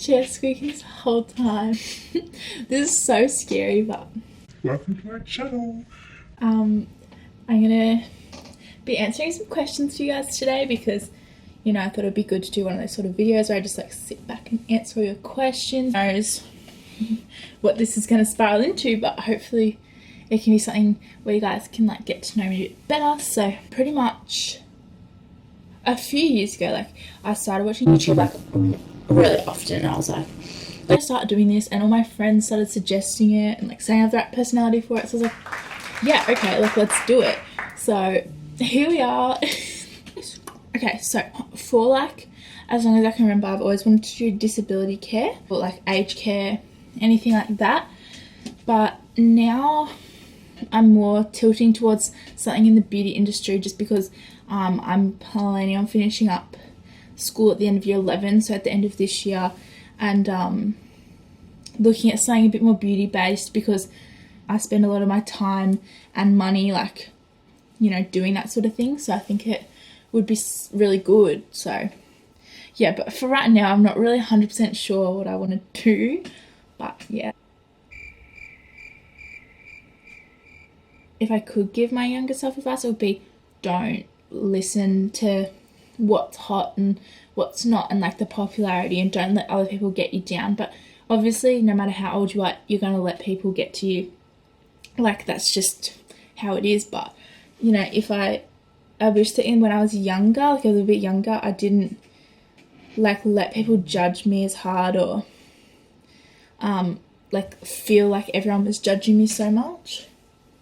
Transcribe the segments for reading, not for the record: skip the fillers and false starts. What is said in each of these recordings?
chair squeaking this whole time. This is so scary, but welcome to my channel. I'm gonna be answering some questions for you guys today because, you know, I thought it'd be good to do one of those sort of videos where I just like sit back and answer all your questions. Who knows what this is gonna spiral into, but hopefully it can be something where you guys can like get to know me a bit better. So pretty much a few years ago, like I started watching YouTube like really often, and I was like, I started doing this, and all my friends started suggesting it and like saying I have the right personality for it. So I was like, yeah, okay, like let's do it. So here we are. Okay, so for like as long as I can remember, I've always wanted to do disability care or like aged care, anything like that. But now I'm more tilting towards something in the beauty industry just because I'm planning on finishing up school at the end of year 11, so at the end of this year, and looking at something a bit more beauty based because I spend a lot of my time and money like, you know, doing that sort of thing, so I think it would be really good. So yeah, but for right now I'm not really 100% sure what I want to do, but yeah. If I could give my younger self advice, it would be don't listen to what's hot and what's not and like the popularity, and don't let other people get you down. But obviously no matter how old you are, you're going to let people get to you, like that's just how it is. But you know, if I wish that when I was younger, like a little bit younger, I didn't like let people judge me as hard or like feel like everyone was judging me so much,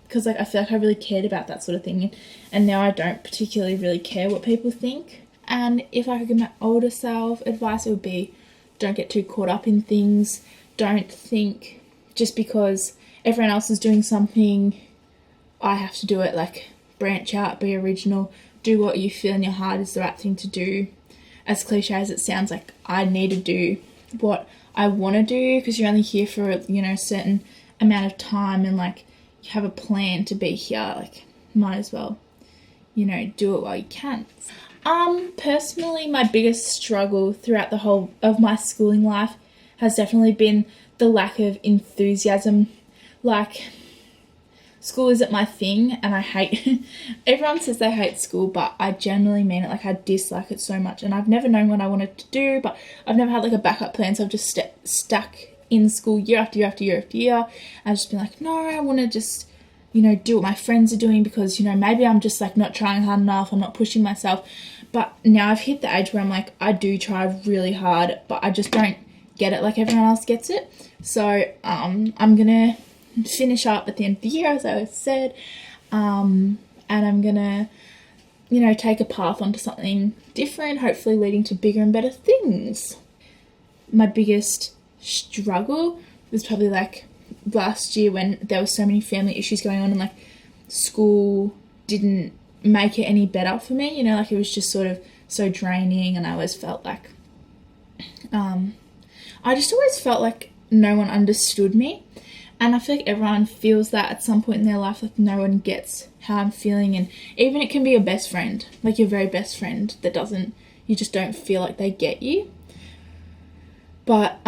because like I feel like I really cared about that sort of thing, and now I don't particularly really care what people think. And if I could give my older self advice, it would be don't get too caught up in things. Don't think just because everyone else is doing something I have to do it. Like branch out, be original, do what you feel in your heart is the right thing to do. As cliche as it sounds, like I need to do what I want to do because you're only here for, you know, a certain amount of time, and like you have a plan to be here, like might as well, you know, do it while you can. Personally, my biggest struggle throughout the whole of my schooling life has definitely been the lack of enthusiasm. Like, school isn't my thing, and I hate everyone says they hate school, but I genuinely mean it. Like, I dislike it so much, and I've never known what I wanted to do, but I've never had like a backup plan, so I've just stuck in school year after year after year after year. I've just been like, no, I want to just, you know, do what my friends are doing because, you know, maybe I'm just like not trying hard enough, I'm not pushing myself. But now I've hit the age where I'm like, I do try really hard, but I just don't get it like everyone else gets it. So I'm gonna finish up at the end of the year, as I said, and I'm gonna, you know, take a path onto something different, hopefully leading to bigger and better things. My biggest struggle was probably like last year when there were so many family issues going on, and like school didn't make it any better for me, you know, like it was just sort of so draining, and I always felt like I just always felt like no one understood me, and I feel like everyone feels that at some point in their life, like no one gets how I'm feeling. And even it can be your best friend, like your very best friend, that doesn't, you just don't feel like they get you. But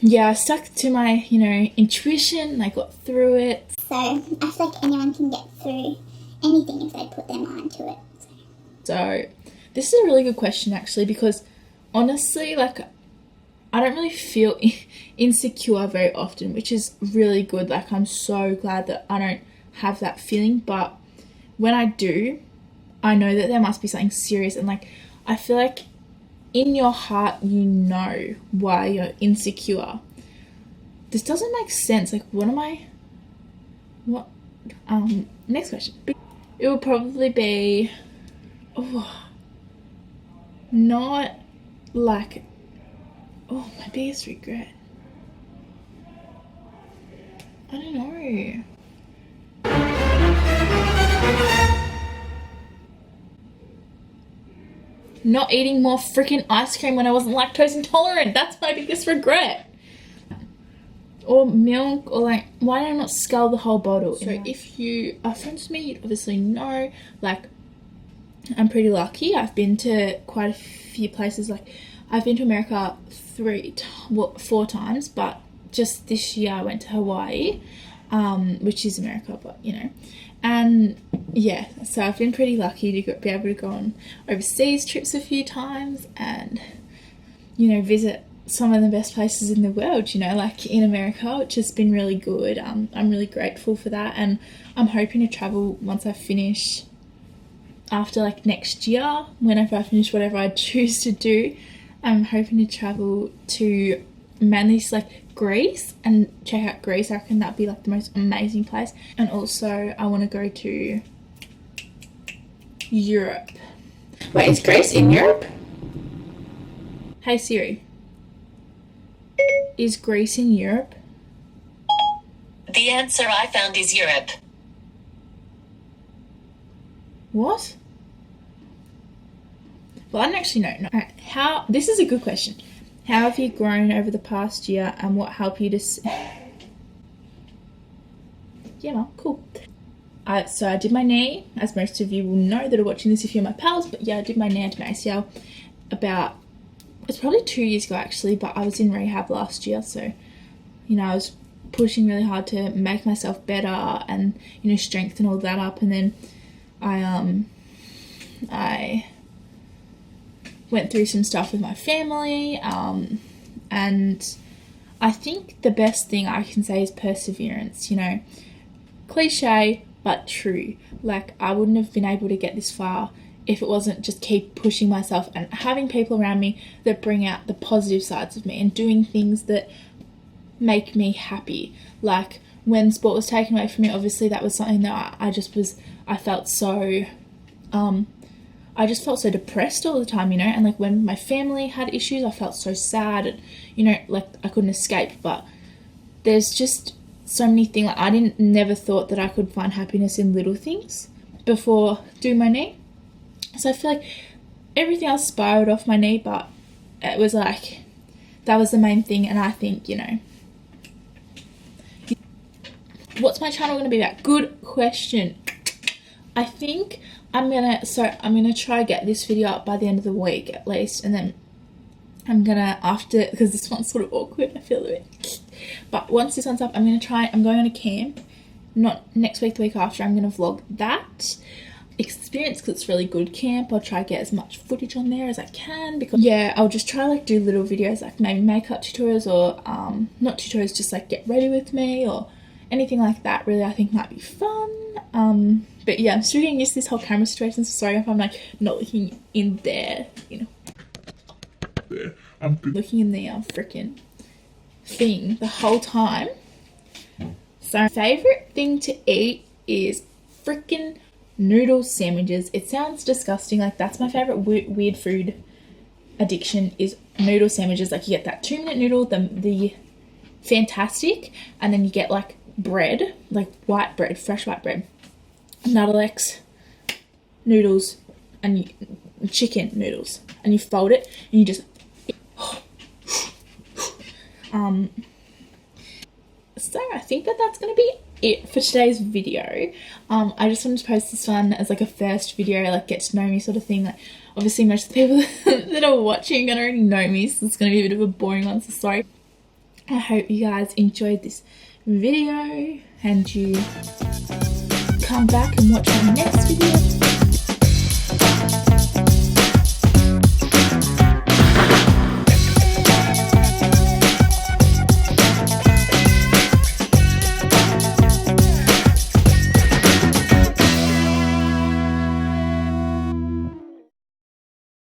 yeah, I stuck to my, you know, intuition, and I got through it. So I feel like anyone can get through anything if they put their mind to it. So this is a really good question actually, because honestly, like I don't really feel insecure very often, which is really good. Like I'm so glad that I don't have that feeling, but when I do, I know that there must be something serious, and like I feel like in your heart you know why you're insecure. This doesn't make sense. Like next question. It will probably be not like my biggest regret. I don't know. Not eating more freaking ice cream when I wasn't lactose intolerant. That's my biggest regret. Or milk, or like, why did I not scull the whole bottle? So if you are friends with me, you'd obviously know, like, I'm pretty lucky. I've been to quite a few places, like I've been to America 4 times, but just this year I went to Hawaii, which is America, but you know. And yeah, so I've been pretty lucky to be able to go on overseas trips a few times and, you know, visit some of the best places in the world, you know, like in America, which has been really good. I'm really grateful for that, and I'm hoping to travel once I finish, after like next year, whenever I finish whatever I choose to do. I'm hoping to travel to mainly like Greece and check out Greece. I reckon that'd be like the most amazing place. And also I want to go to Europe. Wait, is Greece in Europe? Hey Siri, is Greece in Europe? The answer I found is Europe. What? Well, I don't actually know. No. Alright, this is a good question. How have you grown over the past year, and what helped you to yeah, man, cool. So I did my knee, as most of you will know that are watching this if you're my pals, but yeah, I did my knee, I did my ACL it's probably 2 years ago actually, but I was in rehab last year, so, you know, I was pushing really hard to make myself better and, you know, strengthen all that up. And then I went through some stuff with my family, and I think the best thing I can say is perseverance, you know. Cliche, but true. Like, I wouldn't have been able to get this far if it wasn't just keep pushing myself and having people around me that bring out the positive sides of me and doing things that make me happy. Like, when sport was taken away from me, obviously that was something that I felt so depressed all the time, you know. And like, when my family had issues, I felt so sad, and, you know, like I couldn't escape. But there's just so many things. Like, I never thought that I could find happiness in little things before doing my knee. So I feel like everything else spiraled off my knee, but it was like, that was the main thing. And I think, you know, what's my channel going to be about? Good question. I think I'm gonna try get this video up by the end of the week at least, and then I'm gonna, after, because this one's sort of awkward, I feel a bit, but once this one's up, I'm going on a camp, not next week, the week after. I'm gonna vlog that experience because it's really good camp. I'll try to get as much footage on there as I can, because yeah, I'll just try like do little videos, like maybe makeup tutorials, or not tutorials, just like get ready with me or anything like that. Really, I think might be fun. But yeah, I'm still getting used to this whole camera situation, so sorry if I'm like not looking in there, you know. There, I'm good. Looking in the freaking thing the whole time. So my favourite thing to eat is freaking noodle sandwiches. It sounds disgusting, like that's my favourite weird food addiction, is noodle sandwiches. Like, you get that 2-minute noodle, the fantastic, and then you get like bread, like white bread, fresh white bread, Nuttelex noodles, and chicken noodles, and you fold it and you just so I think that's gonna be it for today's video. I just wanted to post this one as like a first video, like get to know me sort of thing. Like, obviously most of the people that are watching already know me, so it's gonna be a bit of a boring one, so sorry. I hope you guys enjoyed this video and you come back and watch my next